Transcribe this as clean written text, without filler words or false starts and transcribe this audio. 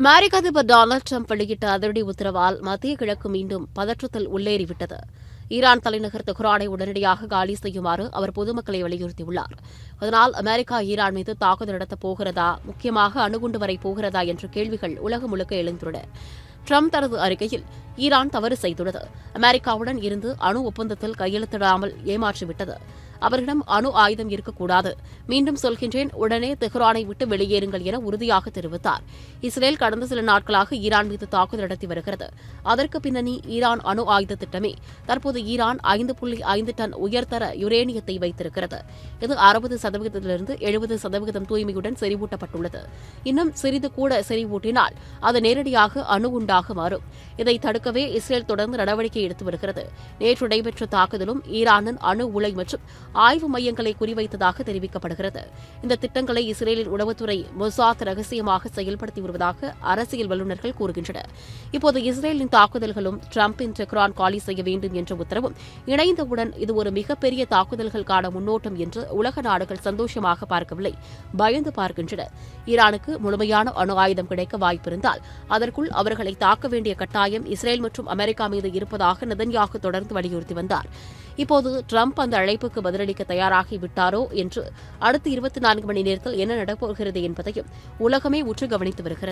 அமெரிக்க அதிபர் Donald Trump வெளியிட்ட அதிரடி உத்தரவால் மத்திய கிழக்கு மீண்டும் பதற்றத்தில் உள்ளேறிவிட்டது. ஈரான் தலைநகர் தெஹ்ரானை உடனடியாக காலி செய்யுமாறு அவர் பொதுமக்களை வலியுறுத்தியுள்ளார். அதனால் அமெரிக்கா ஈரான் மீது தாக்குதல் நடத்தப் போகிறதா, முக்கியமாக அணுகுண்டு வரை போகிறதா என்ற கேள்விகள் உலகம் முழுக்க எழுந்துள்ளன. டிரம்ப் தனது அறிக்கையில் ஈரான் தவறு செய்துள்ளது, அமெரிக்காவுடன் இருந்து அணு ஒப்பந்தத்தில் கையெழுத்திடாமல் ஏமாற்றிவிட்டது, அவர்களிடம் அணு ஆயுதம் இருக்கக்கூடாது, மீண்டும் சொல்கின்றேன், உடனே தெஹ்ரானை விட்டு வெளியேறுங்கள் என உறுதியாக தெரிவித்தார். இஸ்ரேல் கடந்த சில நாட்களாக ஈரான் மீது தாக்குதல் நடத்தி வருகிறது. அதற்கு பின்னணி ஈரான் அணு ஆயுத திட்டமே. தற்போது ஈரான் 5.5 டன் உயர்தர யுரேனியத்தை வைத்திருக்கிறது. இது 60%லிருந்து 70% தூய்மையுடன் செறிவூட்டப்பட்டுள்ளது. இன்னும் சிறிது கூட செறிவூட்டினால் அது நேரடியாக அணுகுண்டாக மாறும். இதை தடுக்கவே இஸ்ரேல் தொடர்ந்து நடவடிக்கை எடுத்து வருகிறது. நேற்று நடைபெற்ற தாக்குதலும் ஈரானின் அணு உலை மற்றும் ஆய்வு மையங்களை குறிவைத்ததாக தெரிவிக்கப்படுகிறது. இந்த திட்டங்களை இஸ்ரேலின் உளவுத்துறை மொசாத் ரகசியமாக செயல்படுத்தி வருவதாக அரசியல் வல்லுநர்கள் கூறுகின்றனர். இப்போது இஸ்ரேலின் தாக்குதல்களும் டிரம்பின் டெஹ்ரான் காலி செய்ய வேண்டும் என்ற உத்தரவும் இணைந்தவுடன் இது ஒரு மிகப்பெரிய தாக்குதல்களுக்கான முன்னோட்டம் என்று உலக நாடுகள் சந்தோஷமாக பார்க்கவில்லை, பயந்து பார்க்கின்றன. ஈரானுக்கு முழுமையான அணு ஆயுதம் கிடைக்க வாய்ப்பிருந்தால் அதற்குள் அவர்களை தாக்க வேண்டிய கட்டாயம் இஸ்ரேல் மற்றும் அமெரிக்கா மீது இருப்பதாக நெதன்யாகு தொடர்ந்து வலியுறுத்தி வந்தார். இப்போது டிரம்ப் அந்த அழைப்புக்கு பதிலளிக்க தயாராகிவிட்டாரோ என்று அடுத்த 24 மணி நேரத்தில் என்ன நடப்போகிறது என்பதையும் உலகமே உற்று கவனித்து வருகிறது.